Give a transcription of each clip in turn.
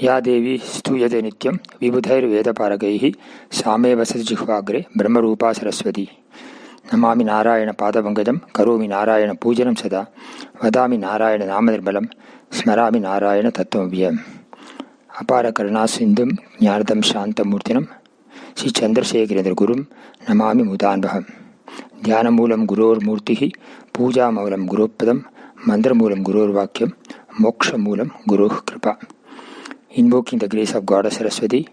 या देवी स्तूयते नित्यं विबुधैर्वेदपारगैः सामे वसति जिह्वाग्रे ब्रह्मरूपा सरस्वती। नमामि नारायणपादपङ्कजं करोमि नारायणपूजनं सदा वदामि नारायणनामनिर्मलं स्मरामि नारायणतत्त्वमव्ययम्। अपारकरुणासिन्धुं ज्ञानदं शान्तमूर्तिनं श्रीचन्द्रशेखरेन्द्रगुरुं नमामि मुदान्वहम्। ध्यानमूलं गुरोर्मूर्तिः पूजामूलं गुरोपदं मन्त्रमूलं गुरोर्वाक्यं मोक्षमूलं गुरोः कृपा। Invoking the grace of Goddess Saraswati,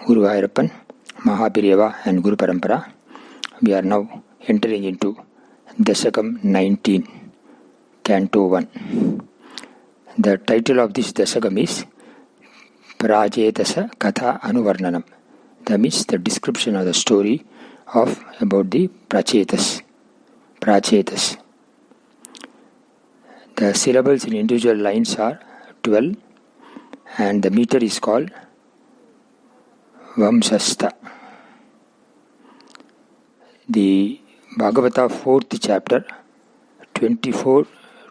Guru Ayappan, Mahaperiyava and Guru Parampara, we are now entering into Dasakam 19, Canto 1. The title of this Dasakam is Prachetasa Katha Anuvarnanam. That means the description of the story about the Prachetas. The syllables in individual lines are 12 and the meter is called Vamsasta. The Bhagavata 4th chapter, 24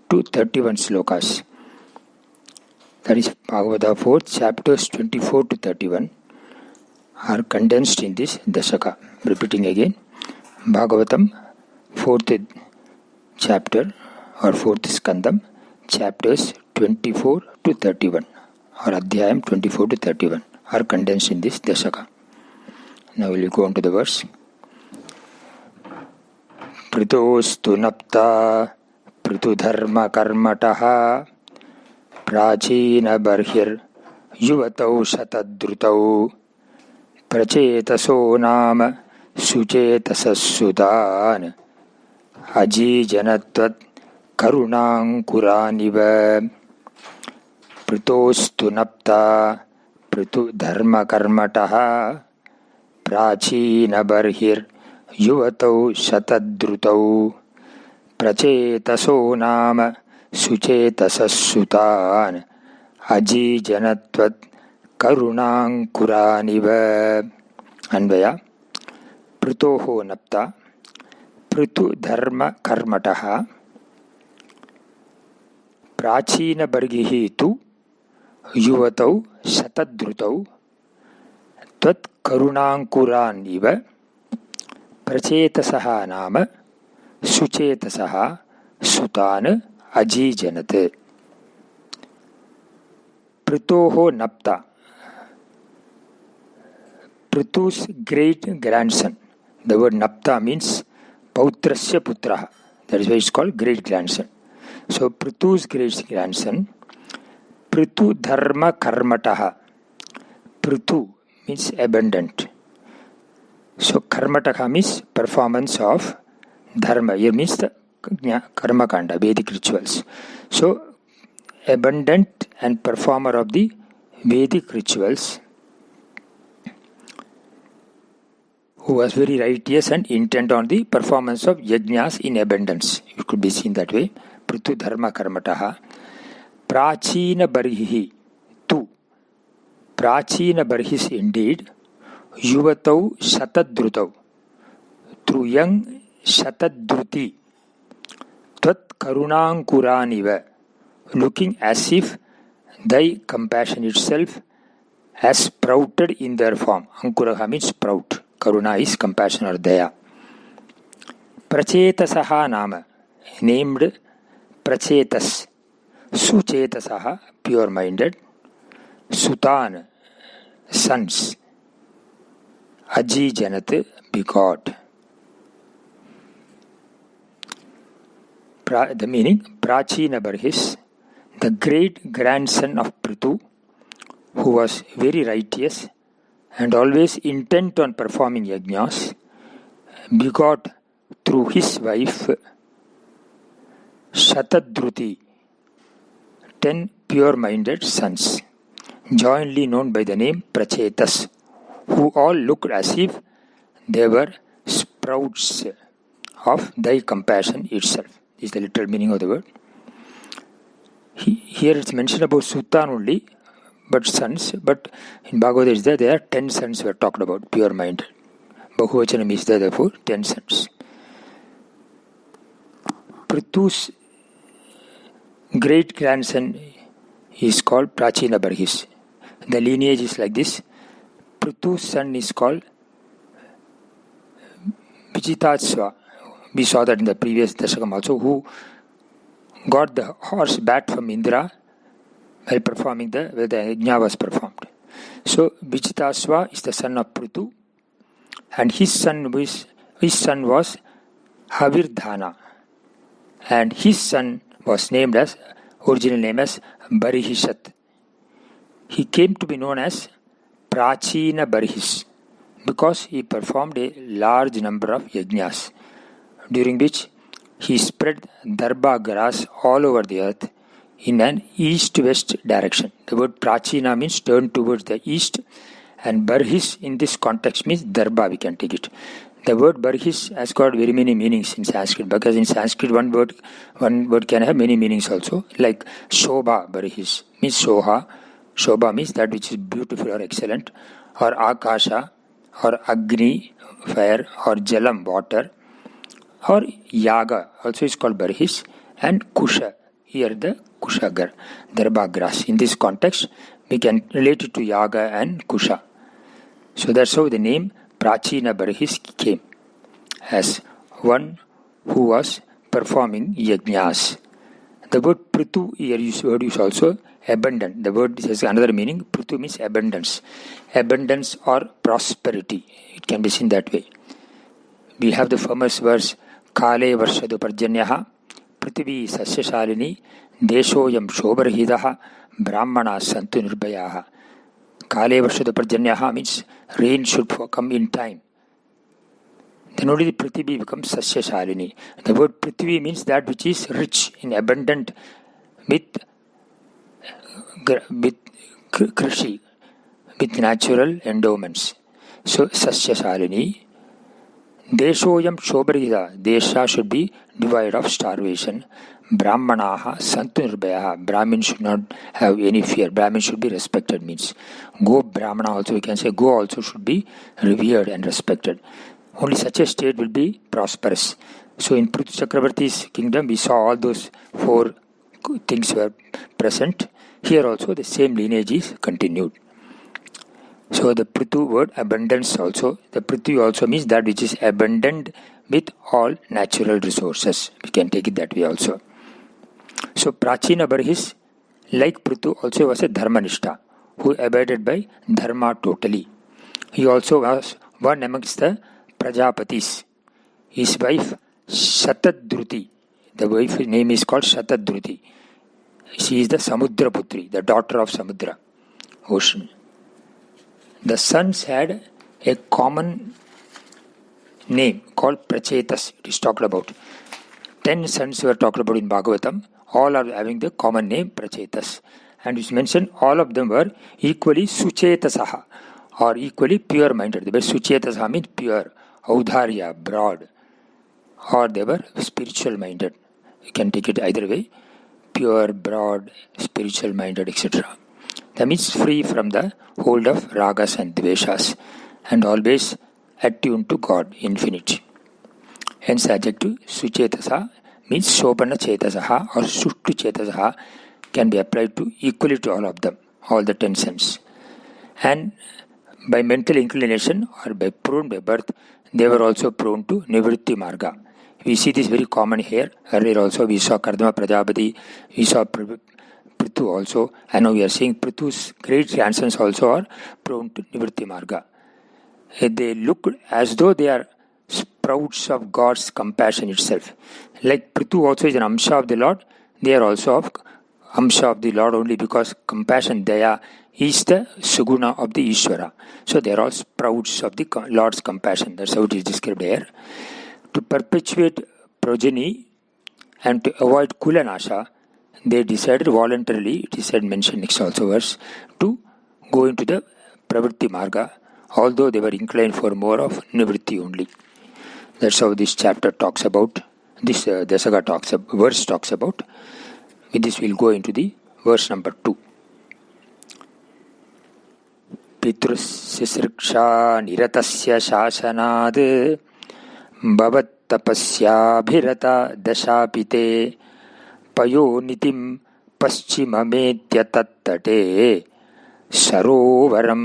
to 31 slokas. That is Bhagavata 4th chapters 24 to 31 are condensed in this Dasaka. Repeating again, Bhagavatam 4th chapter or 4th skandam, chapters 24 to 31 or Adhyayam 24 to 31 are condensed in this Dasaka. Now we will go on to the verse. Pritostu napta pritudharma karmataha prachina barhir yuvatau satadrutau prachetaso nama suchetasasudan ajijanatvat karunankuraniva. Pritostu napta pritu dharma karmataha prachina barhir yuvatau satadrutau prachetaso nama suchetasasutan ajijanatvat karunankuraniva. Anvaya. Pritoho napta pritu dharma karmataha prachina bargihi tu yuvatau satadrutau tvat karunankuran iva prachetasaha nama suchetasaha sutan ajijanat. Pritoho napta, Pritu's great grandson. The word napta means pautrasya putraha. That is why it's called great grandson. So Pritu's great grandson, Pritu dharma karmataha. Pritu means abundant. So karmataka means performance of dharma. Here means the karma kanda, Vedic rituals. So abundant and performer of the Vedic rituals, who was very righteous and intent on the performance of yajnas in abundance. It could be seen that way. Pritu dharma karmataha. Prachina barhihi tu. Prachina barhis indeed. Yuvatau satadrutau. Through young satadruti. Tvat karunankuraniva. Looking as if thy compassion itself has sprouted in their form. Ankuraha means sprout. Karuna is compassion or daya. Prachetasaha nama. Named Prachetas. Suchetasaha, pure-minded. Sutan, sons. Ajijanat, begot. The meaning, Prachina Barhis, the great grandson of Pritu, who was very righteous and always intent on performing yajnas, begot through his wife Shatadruti 10 pure-minded sons, jointly known by the name Prachetas, who all looked as if they were sprouts of thy compassion itself. This is the literal meaning of the word. Here it's mentioned about Sutan only, but sons, but in Bhagavad Gita there are 10 sons were talked about, pure-minded. Bahuvachanam is there, therefore 10 sons. Pritu's great grandson is called Prachina Barhis. The lineage is like this. Prithu's son is called Vijitasva. We saw that in the previous Dashakam also, who got the horse bat from Indra while performing where the yajna was performed. So Vijitasva is the son of Prithu, and his son was Havirdhana, and his son was named as original name as Barihishat. He came to be known as Prachina Barhis because he performed a large number of yajnas, during which he spread darba grass all over the earth in an east-west direction. The word Prachina means turn towards the east, and Barhis in this context means darba, we can take it. The word Barhis has got very many meanings in Sanskrit, because in Sanskrit one word can have many meanings also, like Shobha Barhis means Soha. Shobha means that which is beautiful or excellent, or Akasha, or Agni, fire, or Jalam, water, or Yaga also is called Barhis, and Kusha, here the Kushagar, darba grass. In this context, we can relate it to Yaga and Kusha. So that's how the name Prachina Barhis came, as one who was performing yajnas. The word Prithu here is also abundant. The word has another meaning. Prithu means abundance. Abundance or prosperity. It can be seen that way. We have the famous verse, Kale Varshadu Parjanyaha, Prithvi Sasyashalini, Deshoyam Shobarhidaha, Brahmana Santu Nirbhayaha. Kale Varshadu Parjanyaha means rain should come in time. Then only the Prithvi becomes Sasyashalini. The word Prithvi means that which is rich in abundant with krishi, with natural endowments. So Sasyashalini. Deshoyam Shobarhida. Desha should be devoid of starvation. Brahmanaha Santu Nirbhayaha. Brahmin should not have any fear. Brahmin should be respected, means Go Brahmana also, we can say Go also should be revered and respected. Only such a state will be prosperous. So in Prithu Chakravarti's kingdom, we saw all those four things were present. Here also the same lineage is continued. So the Prithu word abundance also, the Prithvi also means that which is abundant with all natural resources. We can take it that way also. So Prachina Barhis, like Prithu, also was a Dharmanishta, who abided by Dharma totally. He also was one amongst the Prajapatis. His wife Shatadruti, the wife's name is called Shatadruti. She is the Samudra Putri, the daughter of Samudra, ocean. The sons had a common name called Prachetas. It is talked about. 10 sons were talked about in Bhagavatam. All are having the common name Prachetas. And it's mentioned all of them were equally Suchetasaha, or equally pure-minded. The word Suchetasaha means pure, Audharya, broad, or they were spiritual-minded. You can take it either way. Pure, broad, spiritual-minded, etc. That means free from the hold of ragas and dveshas, and always attuned to God, infinite. Hence adjective Suchetasa means Shopana Chetasaha or Sushtu Chetasaha can be applied to equally to all of them, all the 10 senses. And by mental inclination or by prone by birth, they were also prone to Nivritti Marga. We see this very common here. Earlier also we saw Kardama Prajapati, we saw Prithu also, and now we are seeing Prithu's great grandsons also are prone to Nivritti Marga. They look as though they are sprouts of God's compassion itself. Like Prithu also is an Amsha of the Lord, they are also of Amsha of the Lord only because compassion, Daya, is the Suguna of the Ishvara. So they are all sprouts of the Lord's compassion. That's how it is described here. To perpetuate progeny and to avoid Kulanasha, they decided voluntarily, it is said, mentioned next also verse, to go into the Pravritti Marga, although they were inclined for more of Nivritti only. That's how this chapter talks about, this Dasaka verse talks about. With this we'll go into the verse number 2. Pitrusya Niratasya Shasanad Bhavat Tapasya Bhirata Dashapite Payo Nitim पश्चिममेत्य तत्तटे सरोवरं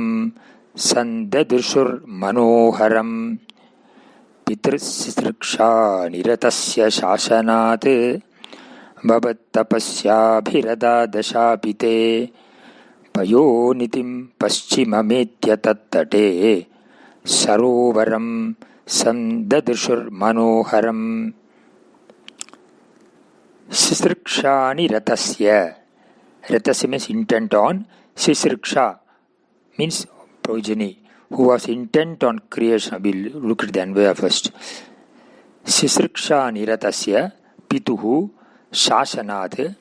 सन्ददृशुर्मनोहरं पितृसृक्षा निरतस्य शासनात् भवत्तपस्याभिरदादशापिते पयोनितिं पश्चिममेत्य तत्तटे सरोवरं सन्ददृशुर्मनोहरं सिसृक्षानिरतस्य. Ratasya means intent on. Sisriksha means progeny, who was intent on creation. We'll look at the Anvaya first. Sisriksha niratasya pituhu shasanat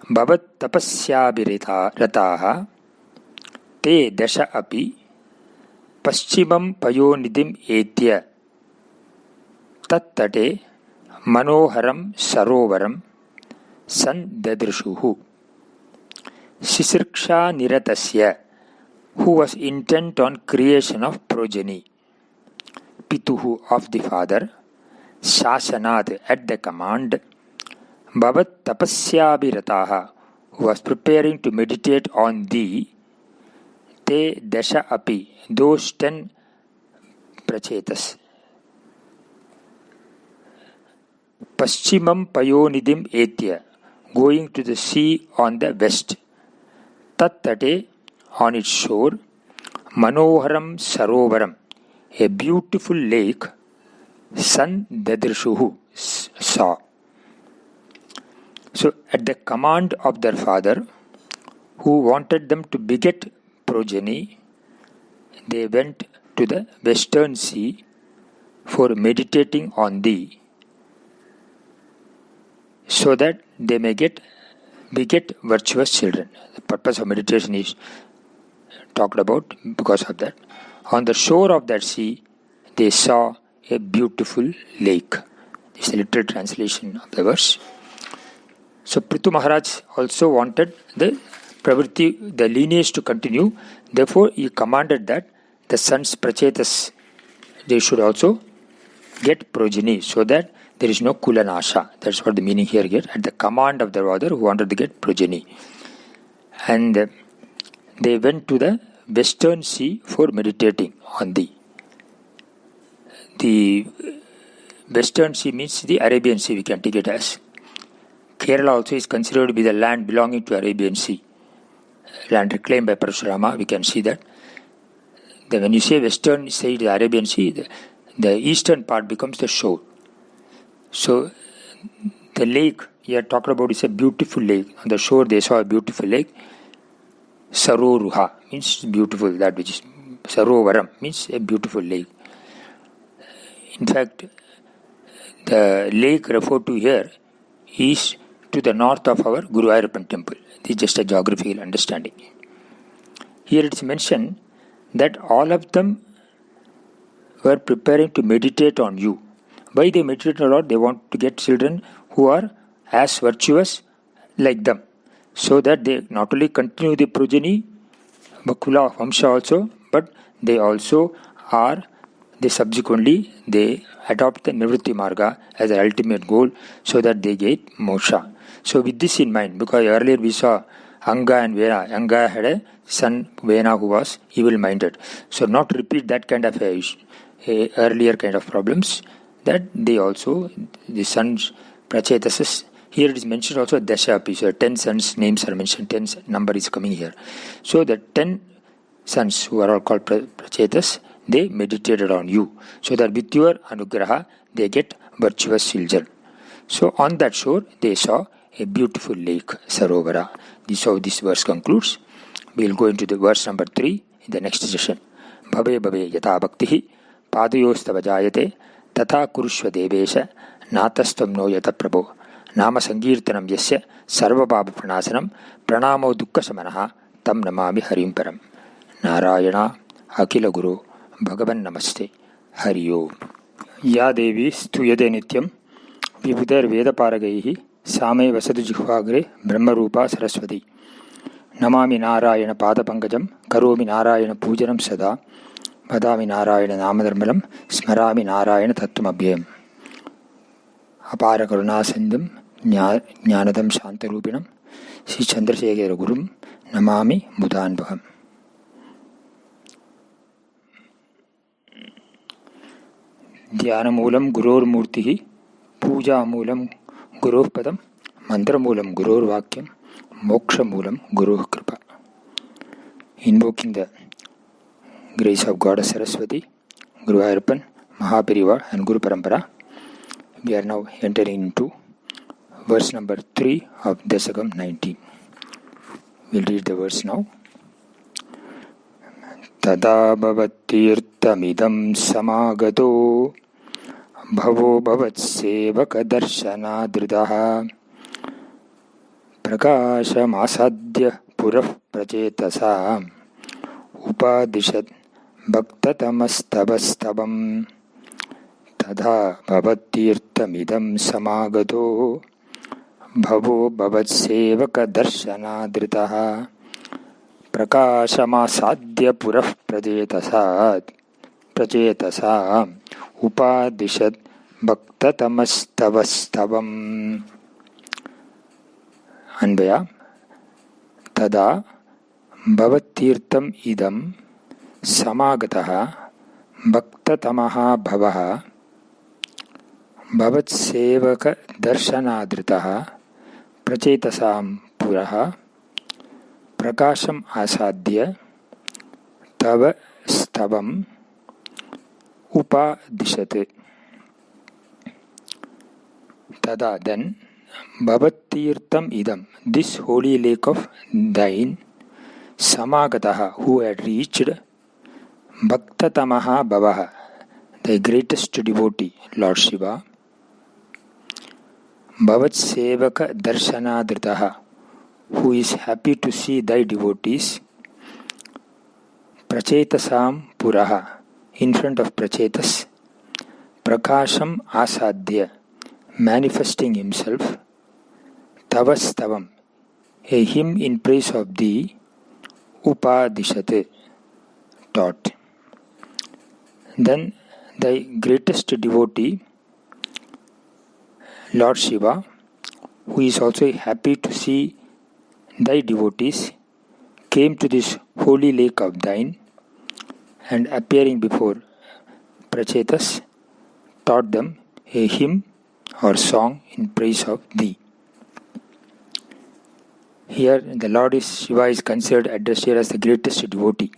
bhavat tapasyabhirataha te dasha api paschimam payonidim etya tattate manoharam sarovaram sandadrishuhu. Sisriksha niratasya, who was intent on creation of progeny, pituhu of the father, shasanat at the command, bhavat tapasyabhirataha, who was preparing to meditate on thee, te dasha api, those 10 prachetas. Paschimam payonidim etya, going to the sea on the west. Tattate, on its shore, manoharam sarovaram, a beautiful lake, sandadrishuhu, saw. So, at the command of their father, who wanted them to beget progeny, they went to the western sea for meditating on thee, so that they may beget virtuous children. The purpose of meditation is talked about because of that. On the shore of that sea, they saw a beautiful lake. This is a literal translation of the verse. So Prithu Maharaj also wanted the pravritti, the lineage to continue. Therefore, he commanded that the sons Prachetas, they should also get progeny, so that there is no kulanasha. That's what the meaning here. At the command of the father who wanted to get progeny. And they went to the western sea for meditating on thee. The western sea means the Arabian Sea, we can take it as. Kerala also is considered to be the land belonging to Arabian Sea. Land reclaimed by Parashurama, we can see that. Then when you say western side, the Arabian Sea, the eastern part becomes the shore. So, the lake here talked about is a beautiful lake. On the shore they saw a beautiful lake. Saroruha means beautiful, that which is Sarovaram means a beautiful lake. In fact, the lake referred to here is to the north of our Guru Ayappan temple. This is just a geographical understanding. Here it is mentioned that all of them were preparing to meditate on you. Why they meditate a lot? They want to get children who are as virtuous like them, so that they not only continue the progeny, Bakula Vamsha also, but they also are, they adopt the Nivritti Marga as their ultimate goal, so that they get moksha. So with this in mind, because earlier we saw Anga and Vena. Anga had a son, Vena, who was evil-minded. So not repeat that kind of a earlier kind of problems, that they also, the sons, Prachetas, here it is mentioned also Dashapi, so 10 sons' names are mentioned, 10 number is coming here. So the 10 sons who are all called Prachetas, they meditated on you, so that with your anugraha, they get virtuous children. So on that shore, they saw a beautiful lake, Sarovara. This is how this verse concludes. We will go into the verse number 3 in the next session. Bhave bhave yata bhaktihi padayostava jayate तथा कुरुष्व Devesh नातस्त्वं no यत प्रभो नाम संकीर्तनं यस्य सर्वपाप प्रणाशनं प्रणामो दुःखशमनः तं नमामि हरिं परं नारायण अखिल गुरु भगवन् नमस्ते हरि ओम्. या देवी स्तूयते नित्यं विबुधैर्वेदपारगैः सा मे वसतु जिह्वाग्रे ब्रह्मरूपा सरस्वती. नमामि नारायण पादपङ्कजं करोमि नारायण पूजनं सदा वदामि नारायण नामधर्मलं स्मरामि नारायण तत्त्वमव्ययम्. अपार करुणासिन्धुं ज्ञानदं शान्तरूपिणं Sri Chandrasekhara Gurum Namami Buddhanvaham. Dhyanamoolam Guror Murtihi, Puja Moolam Guror Padam, Mantra Moolam Guror Vakyam, Moksha Moolam Guror Kripa. Invoking the grace of Goddess Saraswati, Guru Ayappan, Mahaparivar and Guru Parampara, we are now entering into verse number 3 of Dasakam 19. We'll read the verse now. Tada bhavattirtamidam samagato bhavo bhavatsevaka darshanadridaha prakashamasadya purah prachetasam upadishat bhaktatamastabastabam tada bhavattirtamidam samagato bhavo bhavatsevaka darshanadridaha prakashamasadya purah prachetasam upadishat bhaktatamastabastabam. Anvaya tada bhavattirtam idam samagataha bhaktatamaha bhavaha bhavatsevaka darshanadritaha prachetasam puraha prakasham asadya tava stavam upadishat. Tada then bhavattirtam idam, this holy lake of thine, samagataha, who had reached, bhaktatamaha bhavaha, the greatest devotee, Lord Shiva, bhavatsevaka darshanadritaha, who is happy to see thy devotees, prachetasam puraha, in front of prachetas, prakasham asadya, manifesting himself, tavastavam, a hymn in praise of thee, upadishat, taught. Then thy greatest devotee, Lord Shiva, who is also happy to see thy devotees, came to this holy lake of thine and appearing before prachetas, taught them a hymn or song in praise of thee. Here the Lord Shiva is considered, addressed here as the greatest devotee.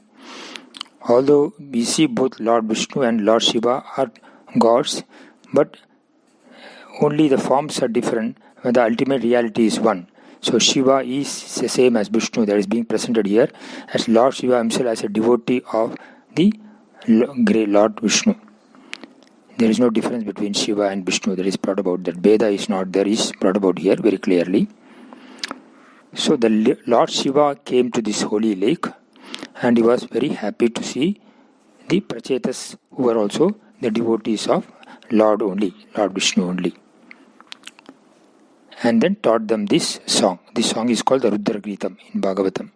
Although we see both Lord Vishnu and Lord Shiva are gods, but only the forms are different when the ultimate reality is one. So Shiva is the same as Vishnu that is being presented here, as Lord Shiva himself as a devotee of the great Lord Vishnu. There is no difference between Shiva and Vishnu that is brought about. That Veda is not there, is brought about here very clearly. So the Lord Shiva came to this holy lake and he was very happy to see the prachetas who were also the devotees of Lord Vishnu only. And then taught them this song. This song is called the Rudragritam in Bhagavatam.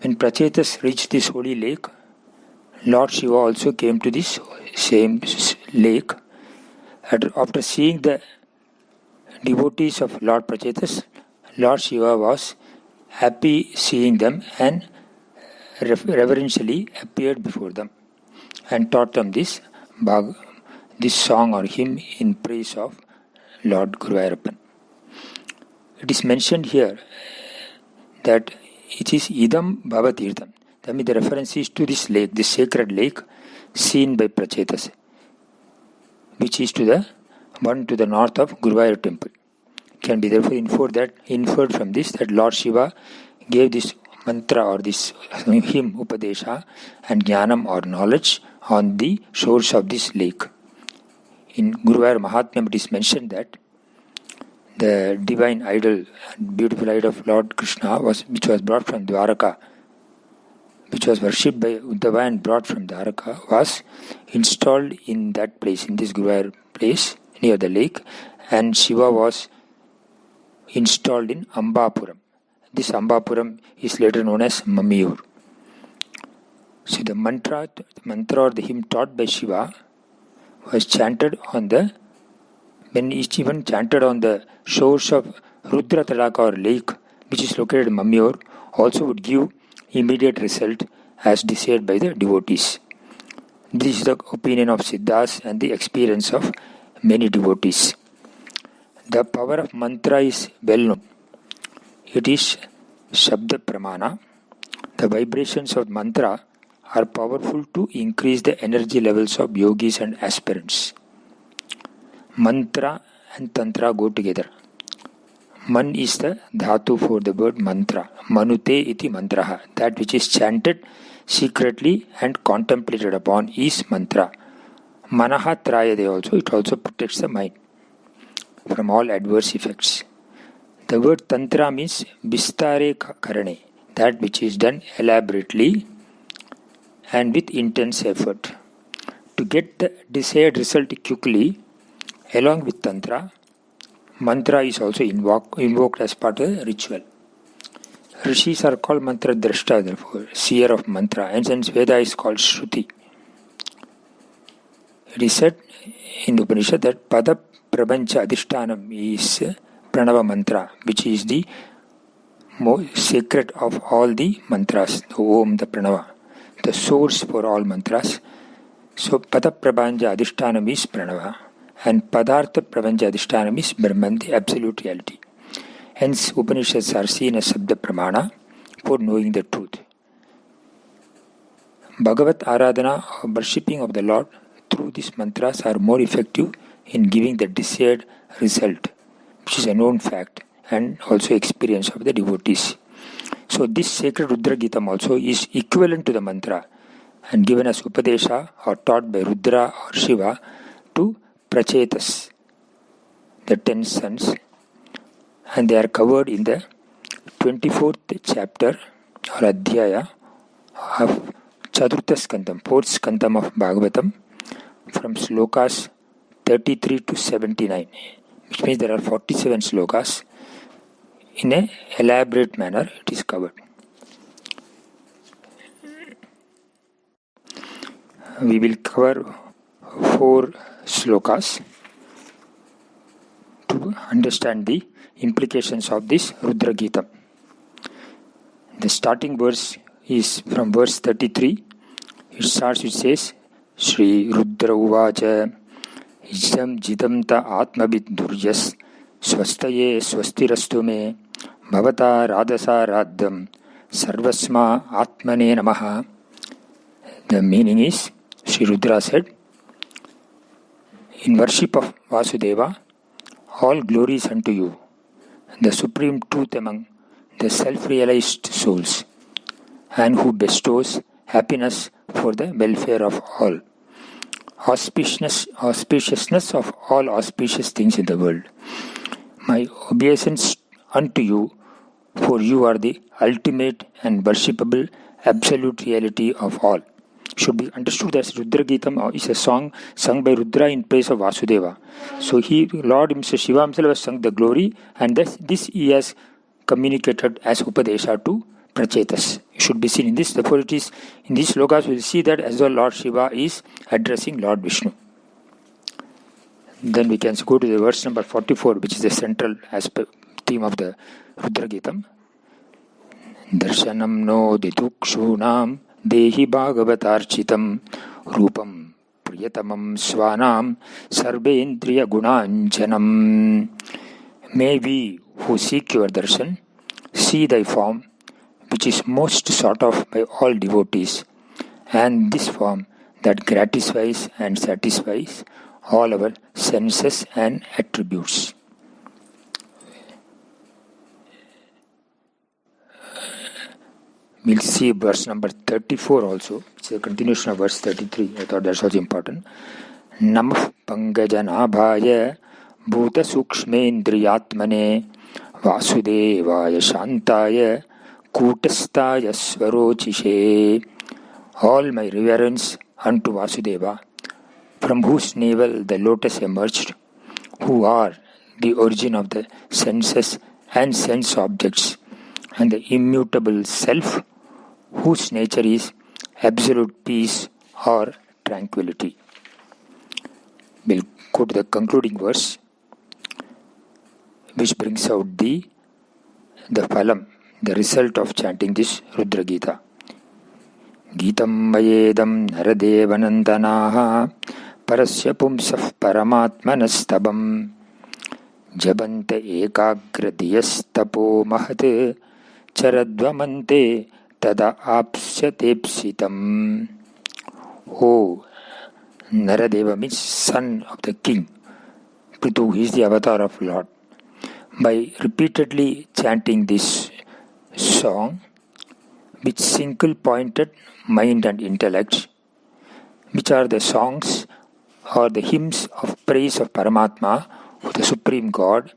When prachetas reached this holy lake, Lord Shiva also came to this same lake. After seeing the devotees of Lord Prachetas, Lord Shiva was happy seeing them and reverentially appeared before them and taught them this song or hymn in praise of Lord Guru Ayappan. It is mentioned here that it is idam bhavatirtham. That means the reference is to this lake, this sacred lake seen by Prachetas, which is to the one to the north of Guruvayur temple. Can be therefore inferred from this that Lord Shiva gave this mantra or this hymn, Upadesha, and Jnanam or knowledge on the shores of this lake. In Guruvayur Mahatmyam it is mentioned that the divine idol, beautiful idol of Lord Krishna, which was brought from Dwaraka, which was worshipped by Uddhava and brought from Dwaraka, was installed in that place, in this Guruvayur place near the lake, and Shiva was installed in Ambapuram. This Ambapuram is later known as Mamiyur. So the mantra or the hymn taught by Shiva was chanted on the shores of Rudra Tadaka or lake, which is located in Mammiur, also would give immediate result as desired by the devotees. This is the opinion of Siddhas and the experience of many devotees. The power of mantra is well known. It is Shabda Pramana. The vibrations of mantra are powerful to increase the energy levels of yogis and aspirants. Mantra and Tantra go together. Man is the dhatu for the word mantra. Manute iti mantraha. That which is chanted secretly and contemplated upon is mantra. Manaha trayade also. It also protects the mind from all adverse effects. The word tantra means bistare karane. That which is done elaborately and with intense effort. To get the desired result quickly, along with tantra, mantra is also invoked as part of the ritual. Rishis are called mantra drashta, therefore, seer of mantra, and since Veda is called Shruti. It is said in the Upanishad that Pada Prabhancha Adhishtanam is Pranava mantra, which is the most sacred of all the mantras, the Om, the Pranava, the source for all mantras. So Pada Prabhancha Adhishtanam is Pranava, and Padartha Prabhancha Adhishtanam is Brahman, the absolute reality. Hence, Upanishads are seen as Sabda Pramana for knowing the truth. Bhagavat Aradhana, or worshipping of the Lord through these mantras, are more effective in giving the desired result, which is a known fact and also experience of the devotees. So this sacred Rudra Gitam also is equivalent to the mantra and given as Upadesha or taught by Rudra or Shiva to Prachetas, the 10 sons, and they are covered in the 24th chapter or Adhyaya of Chaturtha Skandam, 4th Skandam of Bhagavatam, from slokas 33 to 79, which means there are 47 slokas. In an elaborate manner, it is covered. We will cover 4 slokas to understand the implications of this Rudra Gita. The starting verse is from verse 33. It starts, it says, Shri Rudra Uvacha Ijam Jidamta Atmabid Durjas Swastaye Swastirastu Me Bhavata Radhasa Radham Sarvasma Atmane Namaha. The meaning is, Sri Rudra said, in worship of Vasudeva, all glory is unto you, the supreme truth among the self-realized souls, and who bestows happiness for the welfare of all, auspiciousness of all auspicious things in the world. My obeisance unto you, for you are the ultimate and worshipable absolute reality of all. Should be understood as Rudra Gitam is a song sung by Rudra in praise of Vasudeva. So Lord himself, Shiva himself has sung the glory, and this he has communicated as Upadesha to Prachetas. It should be seen in this. Therefore it is, in these slokas we will see that as though Lord Shiva is addressing Lord Vishnu. Then we can go to the verse number 44, which is the central aspect, theme of the Rudra Gitam. Darshanam no didukshunam Dehi Bhagavatarchitam Rupam Priyatamam Swanam Sarvendriya Gunanjanam. May we who seek your darshan see thy form, which is most sought of by all devotees, and this form that gratifies and satisfies all our senses and attributes. We'll see verse number 34 also. It's a continuation of verse 33. I thought that was important. Namah Pangajanabhaya Bhuta Sukshmendriyatmane Vasudevaya Shantaya Kutastaya Swarochishe. All my reverence unto Vasudeva, from whose navel the lotus emerged, who are the origin of the senses and sense objects, and the immutable self, whose nature is absolute peace or tranquility. We'll go to the concluding verse. which brings out the phalam, the result of chanting this Rudra Gita. Gitam mayedam naradevanandanaha parasya pumsaf paramatmanastabam jabante ekagradhiyastapo mahate charadvamante tada apsyatepsitam. Oh, Naradeva means son of the king. Prithu, he is the avatar of Lord. By repeatedly chanting this song, with single pointed mind and intellect, which are the songs or the hymns of praise of Paramatma, of the Supreme God,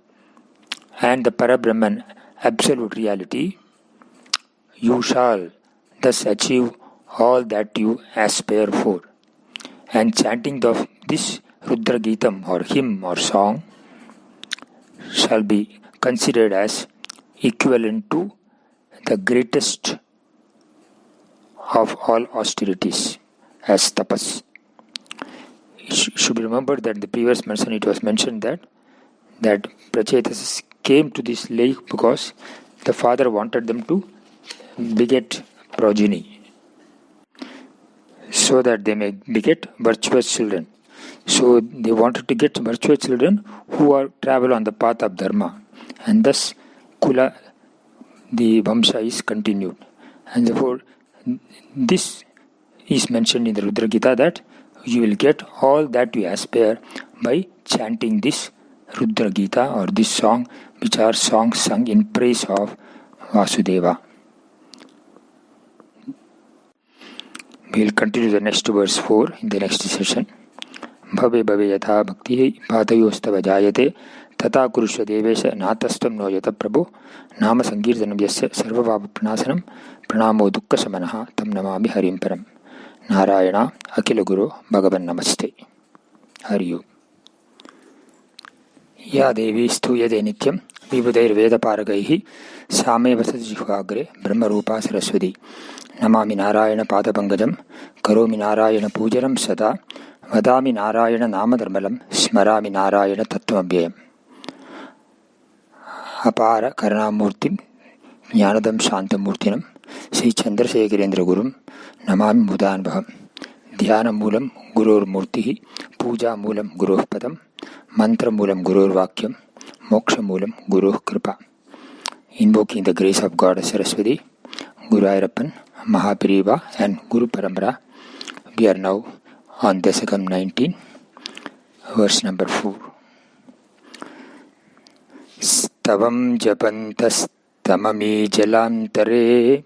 and the Parabrahman, absolute reality, you shall thus achieve all that you aspire for. And chanting of this Rudra Gitam or hymn or song shall be considered as equivalent to the greatest of all austerities, as tapas. It should be remembered that in the previous mention it was mentioned that Prachetas came to this lake because the father wanted them to beget progeny, so that they may beget virtuous children. So they wanted to get virtuous children who are travel on the path of dharma, and thus Kula, the Vamsha, is continued. And therefore, this is mentioned in the Rudra Gita that you will get all that you aspire by chanting this Rudra Gita or this song, which are songs sung in praise of Vasudeva. We will continue the next verse 4 in the next session. Bhave bhave yatha bhakti bhatayostava jayate tata kurusha devesha natastam no yata prabhu nama sankirtanam yasya sarvabhava pranasanam pranamo dukkha samanaha tam namami harim param. Narayana Akila Guru Bhagavan Namaste. Hari. Ya Devi Stuyade Nityam Vibhudair Veda Paragaihi Same Vasajihagre Brahma Rupa Saraswati. Namami Narayana Padapangajam Karomi Narayana Pujaram Sada Vadami Narayana Namadharmalam Smarami Narayana Tattvamabhyayam. Apara Karanamurtim Jnanadam Shantamurtinam Sri Chandrasekharendra Gurum Namami Mudanbham. Dhyana Moolam Gurur Murtihi Puja Moolam Gurur Padam Mantra Moolam Gurur Vakyam Moksha Moolam Gurur Kripa. Invoking the grace of God Saraswati, Guru Ayyappan, Mahapariva and Guru Parambara, we are now on Dasakam 19, verse number 4. Stavam japantastamami jalantare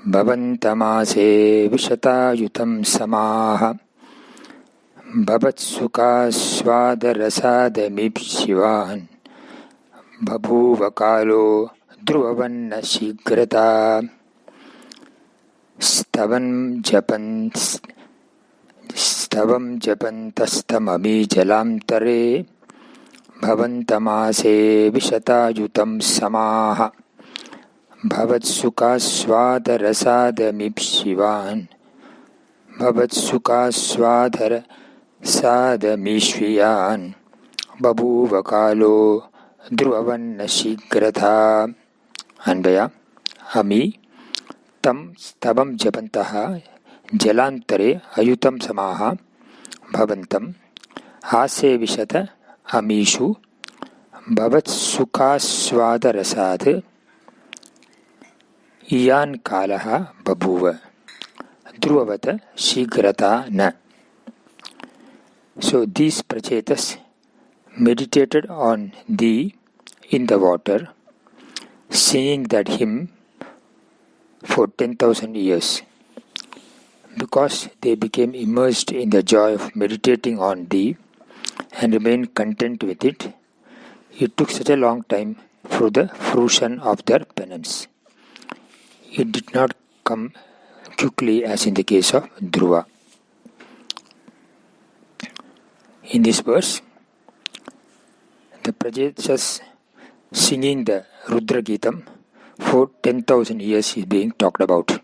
Bhavantamase vishatayutam samaha Bhavatsukasvadarasādamipshivan Babhuvakalo dhruvavanna shigrata. Stavam japantastamami jalamtare Bhavantamase vishatayutam samaha Bhavatsukasvadarasādamipshivan Bhavatsukasvadarasādamishviyan Babhuvakalo dhruvavanna shigratha. Anvaya. Ami tam stavam japantaha jalantare ayutam samaha bhavantam asevishata amishu bhavatsukasvadarasad iyan kalaha babhuva druvavata shigrata na. So these prachetas meditated on thee in the water, singing that hymn for 10,000 years. Because they became immersed in the joy of meditating on thee and remained content with it, it took such a long time for the fruition of their penance. It did not come quickly as in the case of Dhruva. In this verse, the Prajetas singing the Rudra Gitam for 10,000 years is being talked about.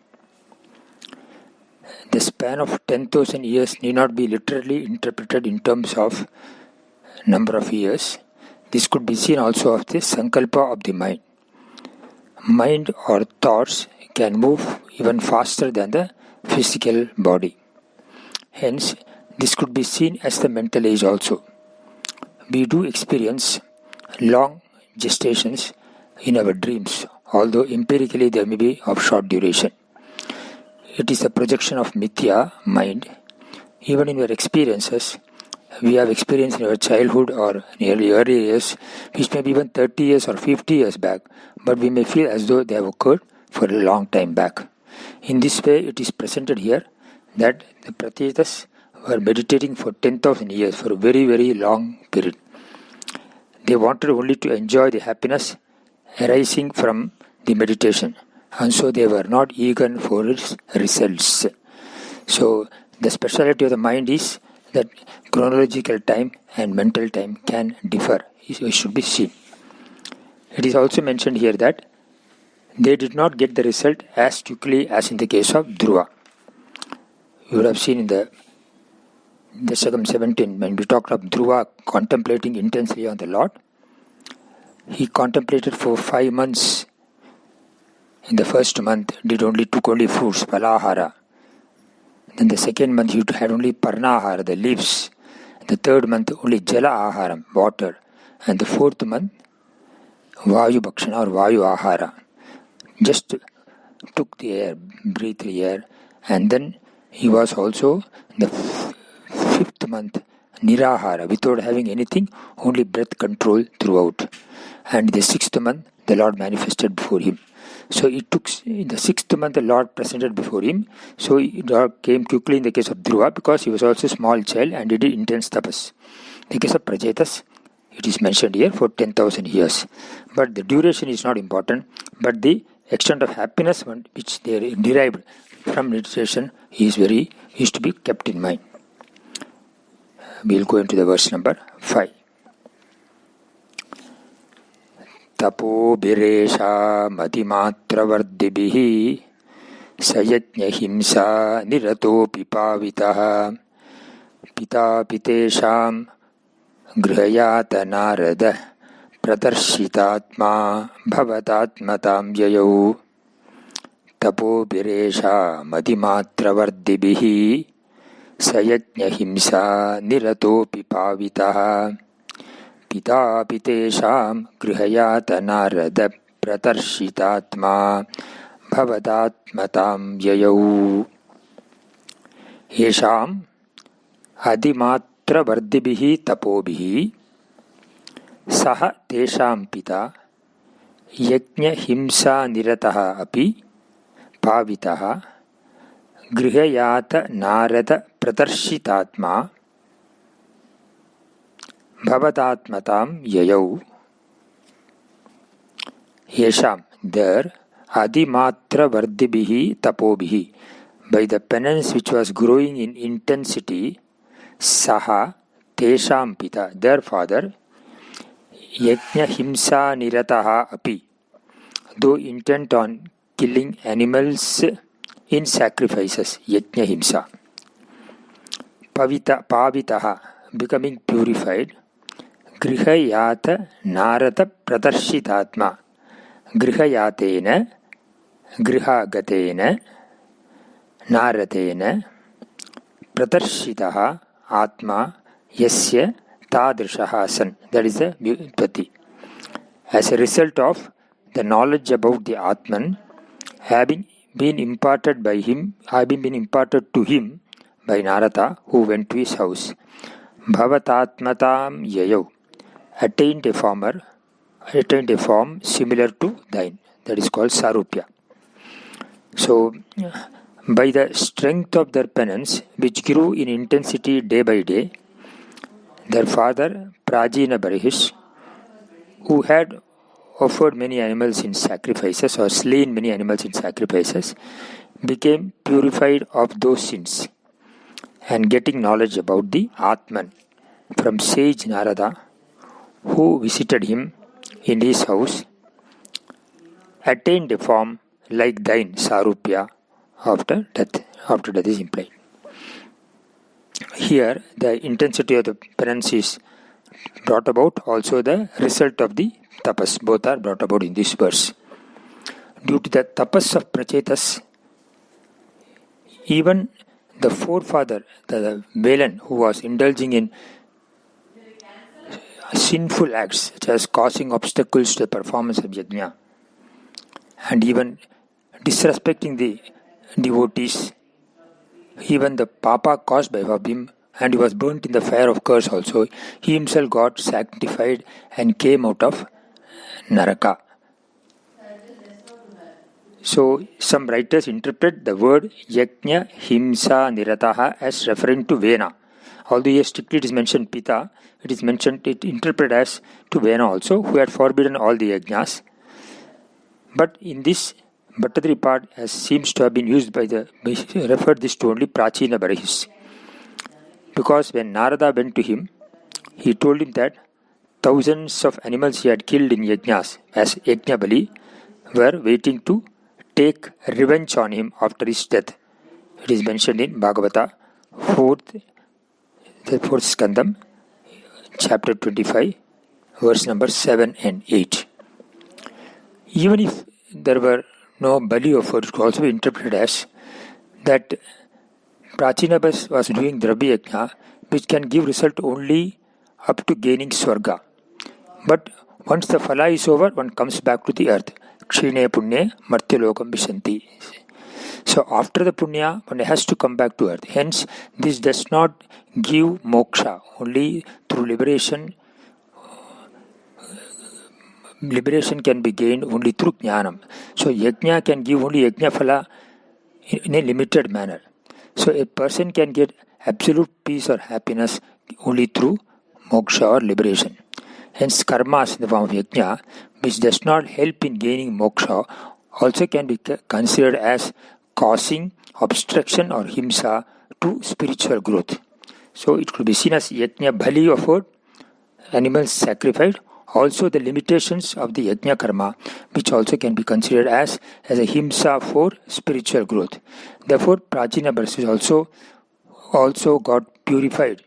The span of 10,000 years need not be literally interpreted in terms of number of years. This could be seen also of the sankalpa of the mind. Mind or thoughts can move even faster than the physical body. Hence, this could be seen as the mental age also. We do experience long gestations in our dreams, although empirically they may be of short duration. It is a projection of mithya, mind. Even in our experiences, we have experienced in our childhood or in early years, which may be even 30 years or 50 years back, but we may feel as though they have occurred for a long time back. In this way, it is presented here that the Pratyatas were meditating for 10,000 years, for a very, very long period. They wanted only to enjoy the happiness arising from the meditation, and so they were not eager for its results. So, the speciality of the mind is that chronological time and mental time can differ. It should be seen. It is also mentioned here that they did not get the result as quickly as in the case of Dhruva. You would have seen in the Dashakam 17, when we talked of Dhruva contemplating intensely on the Lord. He contemplated for 5 months. In the first month, took only fruits, palahara. Then the second month, he had only parnahara, the leaves. The third month, only jala aharam, water. And the fourth month, vayu bhakshana or vayu ahara. Just took the air, breathed the air. And then he was also in the fifth month, nirahara, without having anything, only breath control throughout. And the sixth month, the Lord manifested before him. So it took, in the sixth month, the Lord presented before him. So it came quickly in the case of Dhruva, because he was also a small child and he did intense tapas. In the case of Prajetas, it is mentioned here for 10,000 years. But the duration is not important, but the extent of happiness which they derived from meditation is to be kept in mind. We will go into the verse number 5. Tapo biresha matimatravardibihi sayajna himsa nirato pipavitaha pita pitesham grihayata narada pradarशितात्मा bhavatatmatam yayau. Tapo biresha matimatravardibihi sayajna himsa nirato pipavitaha pita pitesham grihayata narada pradarशितात्मा bhavatatmatam yayau. Yesham adimatravardibihi tapobihi saha tesham pita yajna himsa nirataha api pavitaha grihayata narada pradarशितात्मा bhavatatmatam yayau. Yesham, there, adimatra vardibihi tapobihi, by the penance which was growing in intensity, saha tesham pita, their father, yajna himsa nirataha api, though intent on killing animals in sacrifices, yajna himsa, pavitaha, becoming purified, grihayata narada pradarशितात्मा, grihayatena, grihagatena, naratena, pradarshitaha atma yasya tadrishaha san. That is the Vyutpatti. As a result of the knowledge about the Atman having been imparted to him by Narada, who went to his house, bhavatatmatam yayau, attained a form similar to thine, that is called sarupya. So, by the strength of their penance, which grew in intensity day by day, their father Prajina Barihish, who had offered many animals in sacrifices or slain many animals in sacrifices, became purified of those sins, and getting knowledge about the Atman from sage Narada, who visited him in his house, attained a form like thine, Sarupya, after death. After death is implied. Here, the intensity of the penance is brought about also the result of the tapas. Both are brought about in this verse. Due to the tapas of Prachetas, even the forefather, the Velan, who was indulging in sinful acts such as causing obstacles to the performance of yajna and even disrespecting the devotees, even the papa caused by him, and he was burnt in the fire of curse also, he himself got sanctified and came out of Naraka. So some writers interpret the word yajna himsa nirataha as referring to Vena. Although here strictly it is mentioned Pita, it interpreted as to Vena also, who had forbidden all the yajnas. But in this Bhattadri part seems to have been used referred this to only Prachina Barihis. Because when Narada went to him, he told him that thousands of animals he had killed in yajnas as Yajna Bali were waiting to take revenge on him after his death. It is mentioned in Bhagavata, 4th Skandam, chapter 25, verse number 7 and 8. Even if there were no Bali offered, it could also be interpreted as that Prachinabas was doing Dravya Yajna, which can give result only up to gaining Swarga. But once the Phala is over, one comes back to the earth. Kshine Punye Martyalokam Vishanti. So after the Punya, one has to come back to earth. Hence, this does not give moksha. Only through liberation can be gained only through jnanam. So yajna can give only yajna phala in a limited manner. So a person can get absolute peace or happiness only through moksha or liberation. Hence karmas in the form of yajna, which does not help in gaining moksha, also can be considered as causing obstruction or himsa to spiritual growth. So it could be seen as yajna bali offered, animals sacrificed, also the limitations of the yajna karma, which also can be considered as a himsa for spiritual growth. Therefore, Prachina Barihis also got purified,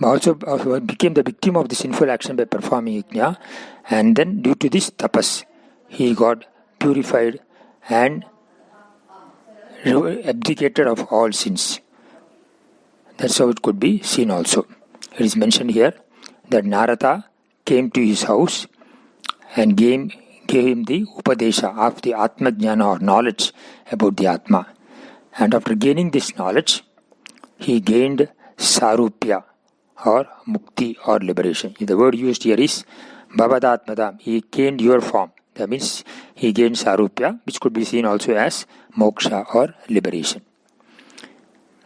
also became the victim of the sinful action by performing yajna, and then due to this tapas, he got purified and abdicated of all sins. That's how it could be seen also. It is mentioned here that Narada came to his house and gave him the Upadesha of the Atma Jnana or knowledge about the Atma. And after gaining this knowledge, he gained Sarupya or Mukti or liberation. The word used here is Bhavadatmadam. He gained your form. That means he gained Sarupya, which could be seen also as Moksha or liberation.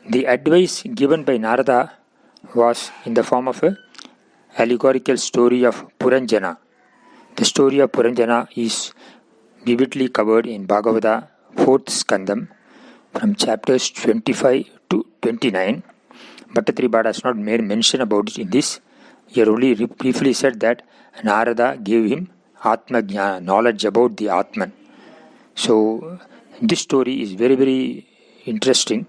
The advice given by Narada was in the form of a allegorical story of Puranjana. The story of Puranjana is vividly covered in Bhagavata 4th Skandam from chapters 25 to 29. Bhattadri Bhatta has not made mention about it in this. He only briefly said that Narada gave him Atma Jnana, knowledge about the Atman. So this story is very, very interesting,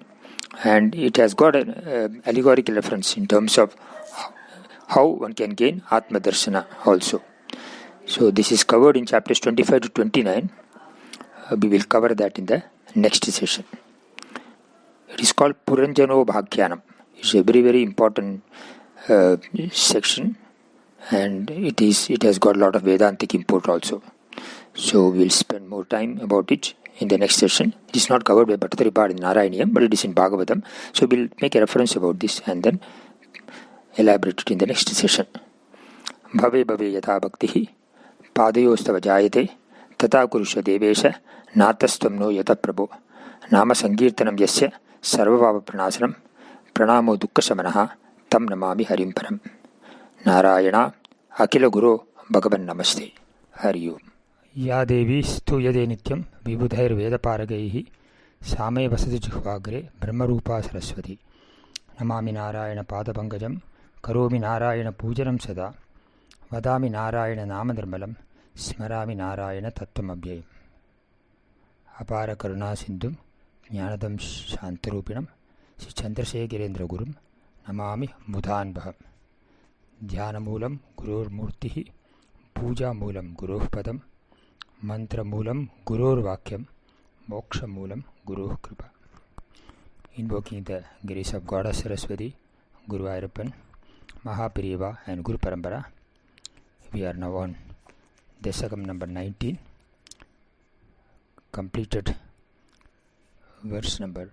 and it has got an allegorical reference in terms of how one can gain Atma Darshana also. So this is covered in chapters 25 to 29. We will cover that in the next session. It is called Puranjano Bhagyanam. It's a very, very important section, and it has got a lot of Vedantic import also. So we'll spend more time about it in the next session. It is not covered by Bhattadri Bhatta in Narayaniyam, but it is in Bhagavatam. So we'll make a reference about this and then elaborate it in the next session. Bhave bhave yatha bhaktihi padayostava jayate tata kurusha devesha natastvam no yata prabho nama sankirtanam yasya sarvabhava pranasanam pranamo dukkha samanaha tam namami harim param. Narayana Akila Guru Bhagavan Namaste. Hari Om. Ya Devi Stuyade Nityam Vibudhair Veda Paragaihi Same Vasati Jihvagre Brahmarupa Saraswati. Namami Narayana Pada Pankajam Karomi Narayana Pujanam Sada Vadami Narayana Namadharmalam Smarami Narayana Tattvam Abhyayam. Apara Karuna Sindhum Jnanadam Shantarupinam Sri Chandrasekharendra Gurum Namami Mudhan Bham. ध्यानमूलं गुरोर्मूर्तिः पूजामूलं गुरोः पदं मंत्रमूलं गुरोर्वाक्यं मोक्षमूलं गुरोः कृपा. Invoking the grace of Goddess Saraswati, Guru Ayappan, Mahapariva and Guru Parampara, we are now on Dasakam number 19, completed verse number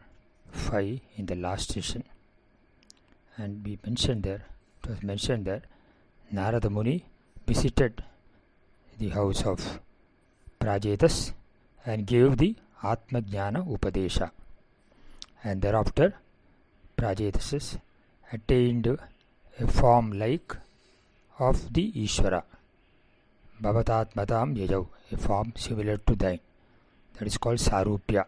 5 in the last session, and we mentioned there, it was mentioned that Narada Muni visited the house of Prajetas and gave the Atma Jnana Upadesha, and thereafter Prajetas attained a form like of the Ishvara, Bhavatatmatam Yajav, a form similar to thine, that is called Sarupya.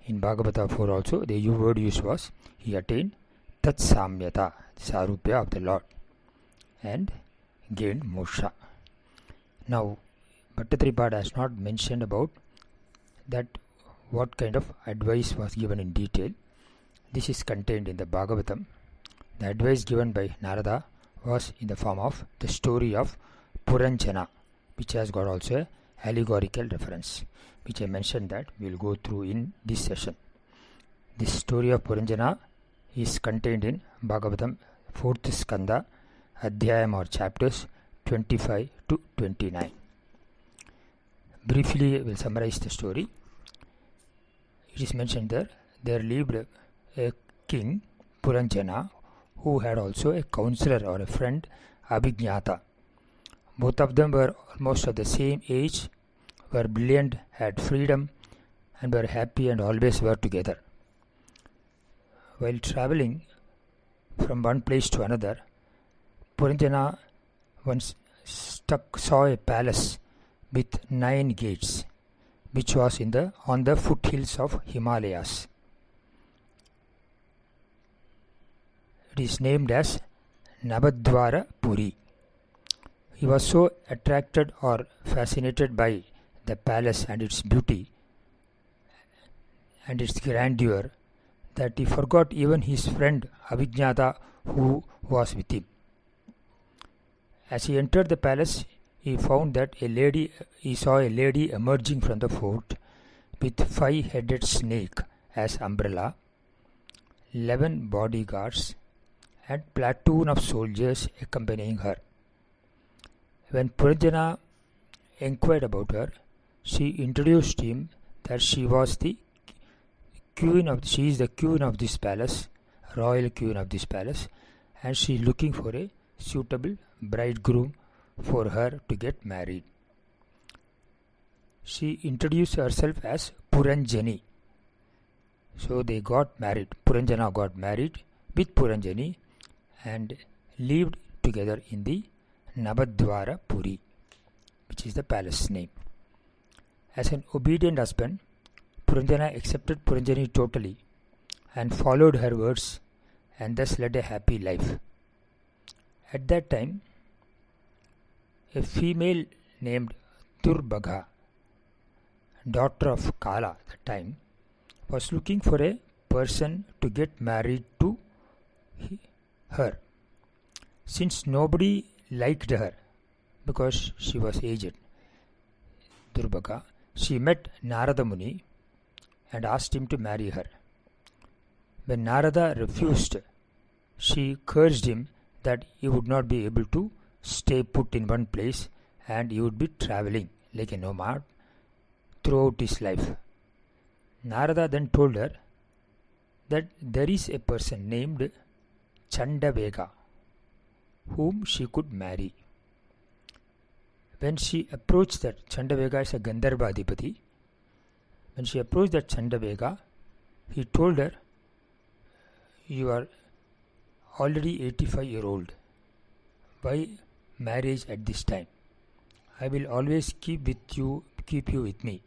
In Bhagavata 4 also the word used was he attained Tat Samyata, Sarupya of the Lord, and gained moksha. Now Bhattatripada has not mentioned about that what kind of advice was given in detail. This is contained in the Bhagavatam. The advice given by Narada was in the form of the story of Puranjana, which has got also a allegorical reference, which I mentioned that we will go through in this session. This story of Puranjana is contained in Bhagavatam 4th Skanda, Adhyayam or chapters 25 to 29. Briefly, we will summarize the story. It is mentioned there lived a king, Puranjana, who had also a counselor or a friend, Abhignata. Both of them were almost of the same age, were brilliant, had freedom, and were happy and always were together. While travelling from one place to another, Puranjana once saw a palace with 9 gates, which was on the foothills of Himalayas. It is named as Navadvara Puri. He was so attracted or fascinated by the palace and its beauty and its grandeur that he forgot even his friend Abhignata who was with him. As he entered the palace, he found that he saw a lady emerging from the fort with 5-headed snake as umbrella, 11 bodyguards, and platoon of soldiers accompanying her. When Puranjana inquired about her, she introduced him that she is the queen of this palace, royal queen of this palace, and she is looking for a suitable bridegroom for her to get married. She introduced herself as Puranjani. So they got married. Puranjana got married with Puranjani and lived together in the Navadvara Puri, which is the palace name. As an obedient husband, Puranjana accepted Puranjani totally and followed her words and thus led a happy life. At that time, a female named Durbagha, daughter of Kala at the time, was looking for a person to get married to her. Since nobody liked her because she was aged, Durbagha, she met Narada Muni and asked him to marry her. When Narada refused, she cursed him that he would not be able to stay put in one place and he would be travelling like a nomad throughout his life. Narada then told her that there is a person named Chandavega whom she could marry. When she approached that, Chandavega is a Gandharva Adhipati. When she approached that Chandavega, he told her, "You are already 85-year-old. Why marriage at this time? I will always keep you with me."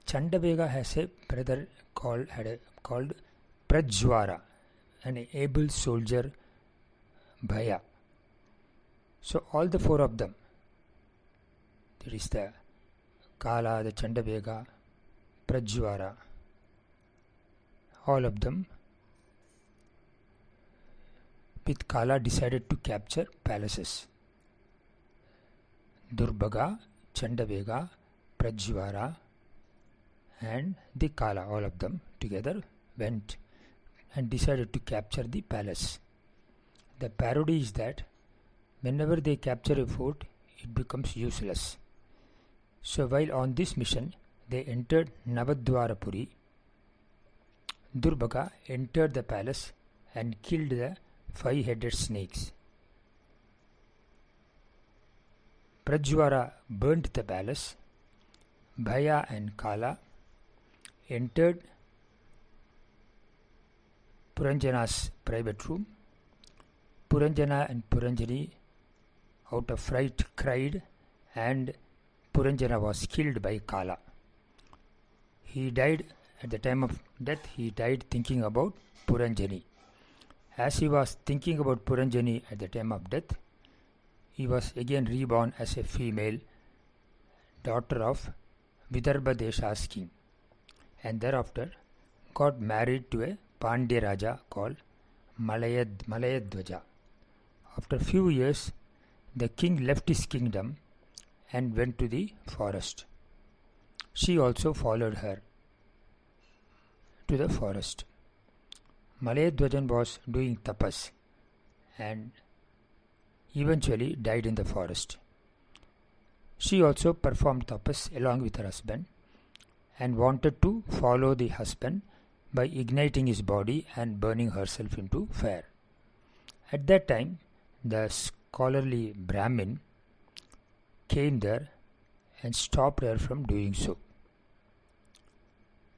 Chandavega has a brother called Prajwara, an able soldier, Bhaya. So all the 4 of them, there is the Kala, the Chandavega, Prajwara, all of them with Kala decided to capture palaces. Durbhaga, Chandavega, Prajvara and the Kala, all of them together went and decided to capture the palace. The parody is that whenever they capture a fort, it becomes useless. So while on this mission, they entered Navadvarapuri. Durbhaga entered the palace and killed the 5-headed snakes. Prajvara burnt the palace. Bhaya and Kala entered Puranjana's private room. Puranjana and Puranjani out of fright cried, and Puranjana was killed by Kala. He died at the time of death. He died thinking about Puranjani. As he was thinking about Puranjani at the time of death, he was again reborn as a female, daughter of Vidarbha Desha's king, and thereafter got married to a Pandya Raja called Malayadwaja. After a few years, the king left his kingdom and went to the forest. She also followed her to the forest. Malayadwajan was doing tapas and eventually died in the forest. She also performed tapas along with her husband and wanted to follow the husband by igniting his body and burning herself into fire. At that time, the scholarly Brahmin came there and stopped her from doing so.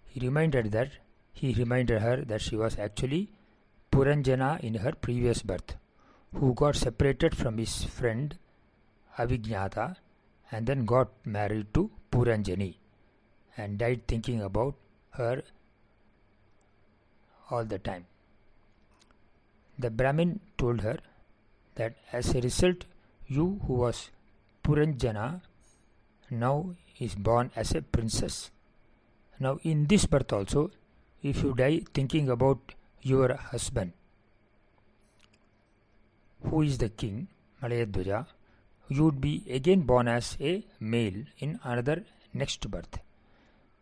He reminded her that she was actually Puranjana in her previous birth, who got separated from his friend Avijnata and then got married to Puranjani and died thinking about her all the time. The Brahmin told her that as a result, you who was Puranjana now is born as a princess. Now in this birth also, if you die thinking about your husband, who is the king, Malayadwaja, you would be again born as a male in another next birth.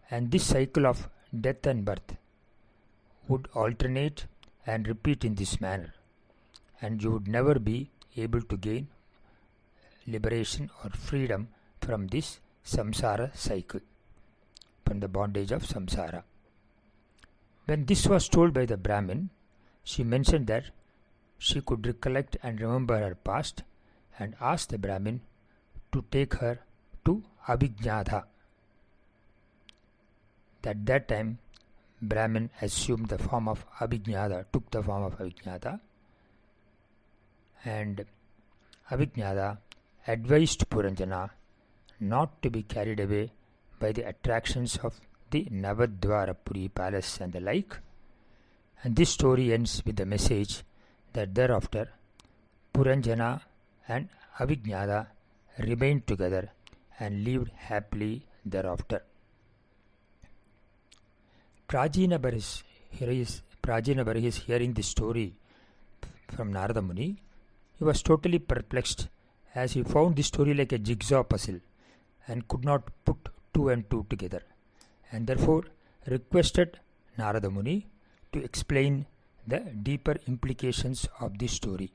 And this cycle of death and birth would alternate and repeat in this manner, and you would never be able to gain liberation or freedom from this samsara cycle, from the bondage of samsara. When this was told by the Brahmin, she mentioned that she could recollect and remember her past and asked the Brahmin to take her to Abhignatha. At that time, Brahmin assumed the form of Abhignatha, took the form of Abhignatha, and Abhignatha advised Puranjana not to be carried away by the attractions of the Navadvarapuri palace and the like. And this story ends with the message that thereafter Puranjana and Abhignatha remained together and lived happily thereafter. Prajina Barihi is hearing this story from Narada Muni. He was totally perplexed as he found this story like a jigsaw puzzle and could not put two and two together, and therefore requested Narada Muni to explain the deeper implications of this story.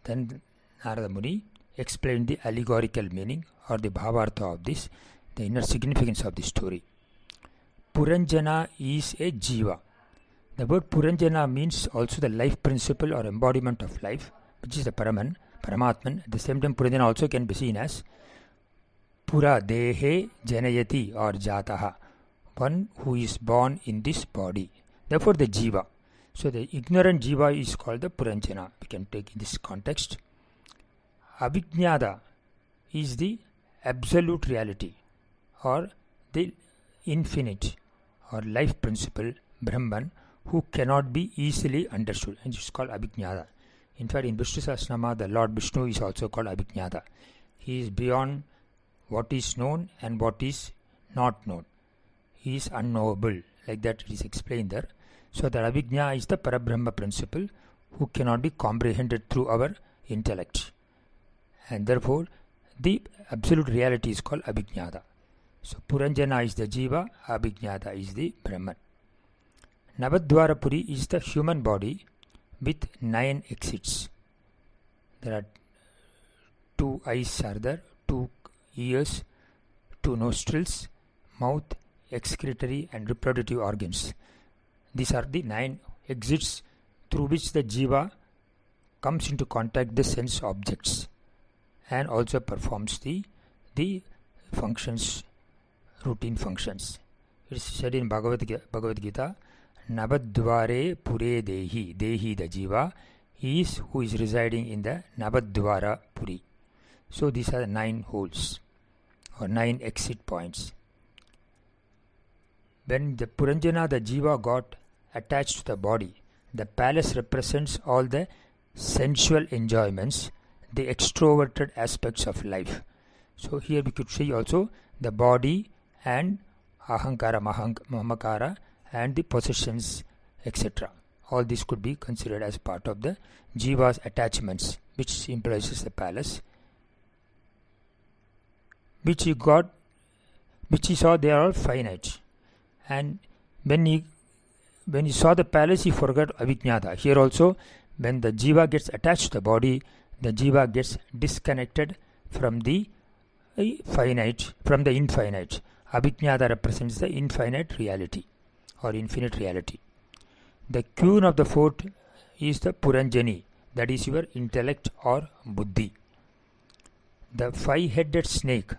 Then Narada Muni explained the allegorical meaning or the bhavartha of this, the inner significance of this story. Puranjana is a jiva. The word Puranjana means also the life principle or embodiment of life, which is the Paramatman. At the same time, Puranjana also can be seen as Pura Dehe Janayati or Jataha, one who is born in this body. Therefore, the jiva. So, the ignorant jiva is called the Puranjana. We can take in this context. Abhignada is the absolute reality or the infinite or life principle, Brahman, who cannot be easily understood, and it is called Abhignada. In fact, in Vishnu Sahasranama, the Lord Vishnu is also called Abhignada. He is beyond what is known and what is not known. He is unknowable, like that it is explained there. So the Abhigna is the Parabrahma principle who cannot be comprehended through our intellect. And therefore, the absolute reality is called Abhignata. So, Puranjana is the Jiva, Abhignata is the Brahman. Navadvara Puri is the human body with 9 exits. There are 2 eyes are there, 2 ears, 2 nostrils, mouth, excretory and reproductive organs. These are the 9 exits through which the Jiva comes into contact with the sense objects and also performs the functions, routine functions. It is said in Bhagavad Gita, Navadvare Pure Dehi. Dehi, the Jiva, is who is residing in the Navadvara Puri. So these are the 9 holes or 9 exit points. When the Puranjana, the Jiva, got attached to the body, the palace represents all the sensual enjoyments, the extroverted aspects of life. So here we could see also the body and ahankara, mamakara and the possessions, etc. All this could be considered as part of the Jiva's attachments, which symbolizes the palace, which he got, which he saw they are all finite. And when he saw the palace, he forgot Abhignata. Here also, when the Jiva gets attached to the body, the Jiva gets disconnected from the finite, from the infinite. Abhignata represents the infinite reality or infinite reality. The queen of the fort is the Puranjani, that is your intellect or buddhi. The 5-headed snake,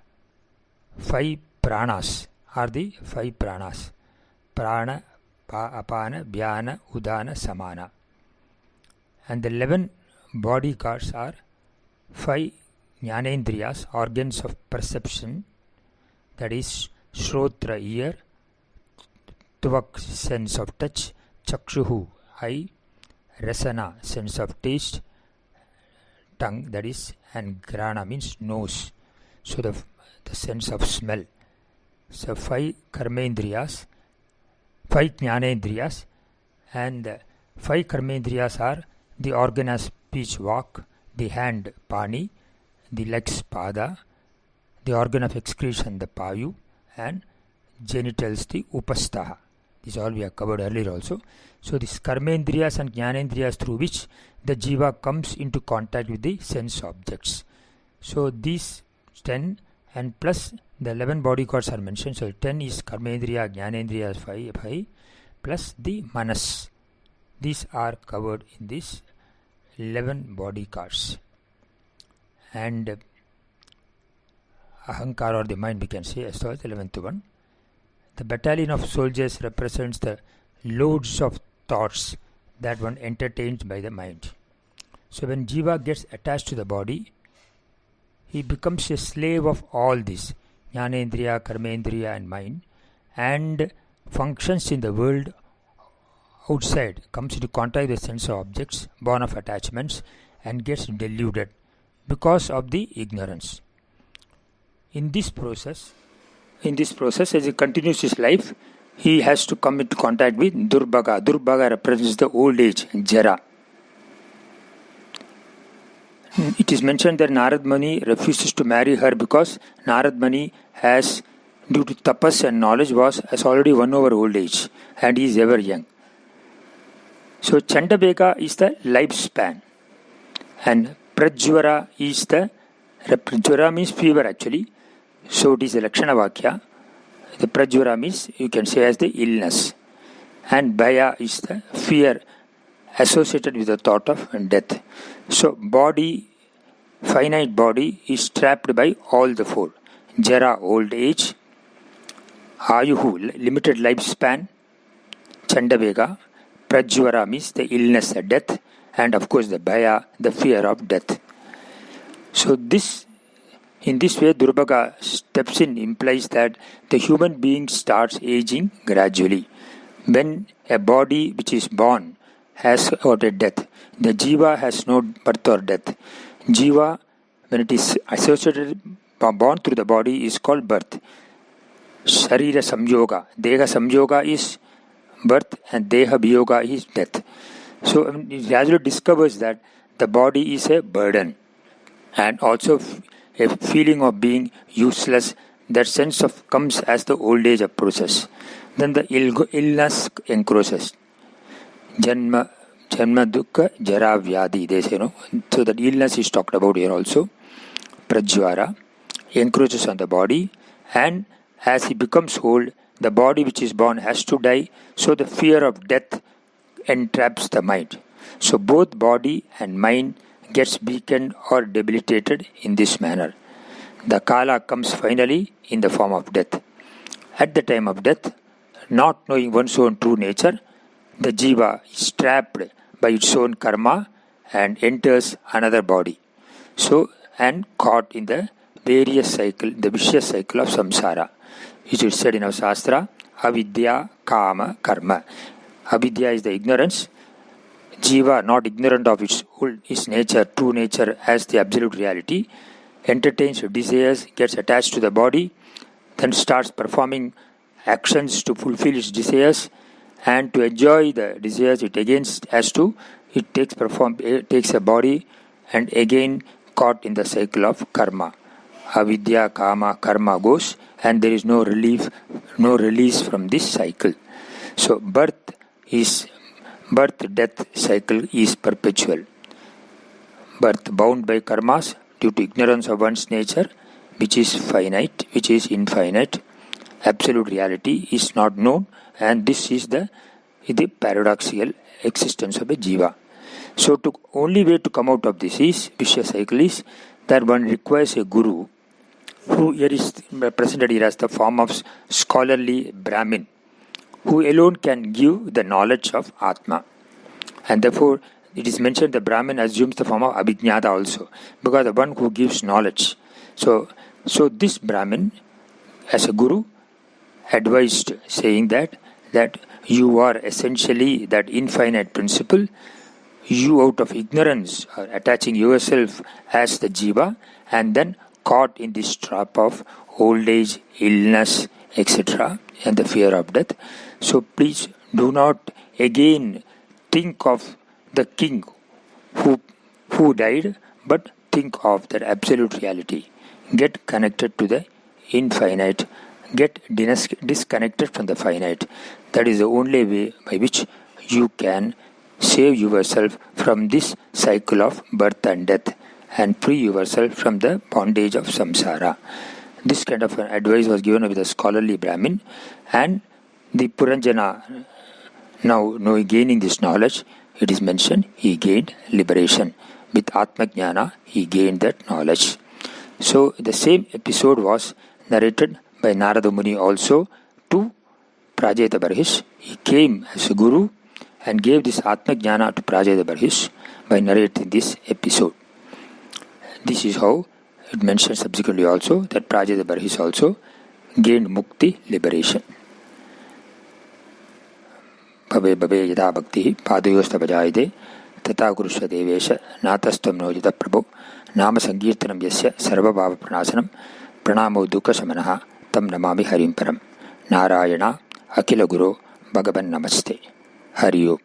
5 pranas are the 5 pranas. Prana, apana, vyana, udana, samana. And the 11 body guards are 5 jnanendriyas, organs of perception, that is Shrotra, ear, Tvak, sense of touch, Chakshuhu, eye, Rasana, sense of taste, tongue, that is, and Grana means nose, so the sense of smell. So 5 karmendriyas, 5 jnanendriyas, and 5 karmendriyas are the organ as speech, walk, the hand, pani, the legs, pada, the organ of excretion, the payu, and genitals, the upastaha. This all we have covered earlier also. So these karmendriyas and jnanendriyas through which the Jiva comes into contact with the sense objects. So these 10 and plus the 11 body guards are mentioned. So 10 is karmendriya, jnanendriya 5 plus the manas. These are covered in these 11 body guards. And ahankara or the mind, we can say, as the 11th one. The battalion of soldiers represents the loads of thoughts that one entertains by the mind. So when Jiva gets attached to the body, he becomes a slave of all this, jnanendriya, karmendriya and mind, and functions in the world outside, comes into contact with sense of objects, born of attachments, and gets deluded because of the ignorance. In this process, as he continues his life, he has to come into contact with Durbhaga. Durbhaga represents the old age, Jara. It is mentioned that Narad Muni refuses to marry her because Narad Muni has, due to tapas and knowledge, has already won over old age and he is ever young. So Chandabeka is the lifespan, and Prajvara is Prajvara means fever actually. So it is a Lakshana Vakya. The Prajvara means, you can say, as the illness. And Bhaya is the fear associated with the thought of death. So body, finite body, is trapped by all the 4. Jara, old age. Ayuhu, limited lifespan. Chandavega. Prajvara means the illness, the death. And of course the Bhaya, the fear of death. So in this way, Durbhaga steps in, implies that the human being starts aging gradually. When a body which is born has got a death, the Jiva has no birth or death. Jiva, when it is associated, born through the body, is called birth. Sharira Samyoga. Deha Samyoga is birth and Deha Biyoga is death. So he gradually discovers that the body is a burden, and also a feeling of being useless. That sense of comes as the old age approaches. Then the illness encroaches. Janma dukkha jara vyadi, they say, no? So that illness is talked about here also. Prajvara encroaches on the body, and as he becomes old, the body which is born has to die, so the fear of death entraps the mind. So both body and mind gets weakened or debilitated in this manner. The Kala comes finally in the form of death. At the time of death, not knowing one's own true nature, the Jiva is trapped by its own karma and enters another body. So, and caught in the various cycle, the vicious cycle of samsara. It is said in our Shastra, avidya, kama, karma. Avidya is the ignorance. Jiva, not ignorant of its nature, true nature as the absolute reality, entertains desires, gets attached to the body, then starts performing actions to fulfill its desires, and to enjoy the desires it takes a body, and again caught in the cycle of karma. Avidya, kama, karma goes, and there is no release from this cycle. So birth-death cycle is perpetual. Birth bound by karmas due to ignorance of one's nature, which is finite, which is infinite. Absolute reality is not known, and this is the paradoxical existence of a jiva. So the only way to come out of this vicious cycle is that one requires a guru, who here is presented here as the form of scholarly Brahmin, who alone can give the knowledge of Atma. And therefore it is mentioned the Brahmin assumes the form of Abhignata also, because the one who gives knowledge. So this Brahmin, as a guru, advised, saying that you are essentially that infinite principle. You, out of ignorance, are attaching yourself as the jiva, and then caught in this trap of old age, illness, etc., and the fear of death. So please do not again think of the king who died, but think of that absolute reality. Get connected to the infinite. Get disconnected from the finite. That is the only way by which you can save yourself from this cycle of birth and death, and free yourself from the bondage of samsara. This kind of advice was given with a scholarly Brahmin, and the Puranjana, now gaining this knowledge, it is mentioned he gained liberation. With Atma Jnana, he gained that knowledge. So the same episode was narrated by Narada Muni also to Prajeta Barhish. He came as a guru and gave this Atma Jnana to Prajeta Barhish by narrating this episode. This is how it mentions subsequently also that Prajeta Barhish also gained mukti, liberation. Bhave bhave yada bhakti padoyosta bhajayade tata kurusha devesha natastam nojita prabhu nama sankirtanam yasya sarva bhava pranasanam pranamo dukkha samanaha tam namami harim param. Narayana Akila Guru Bhagavan Namaste. Hari Om.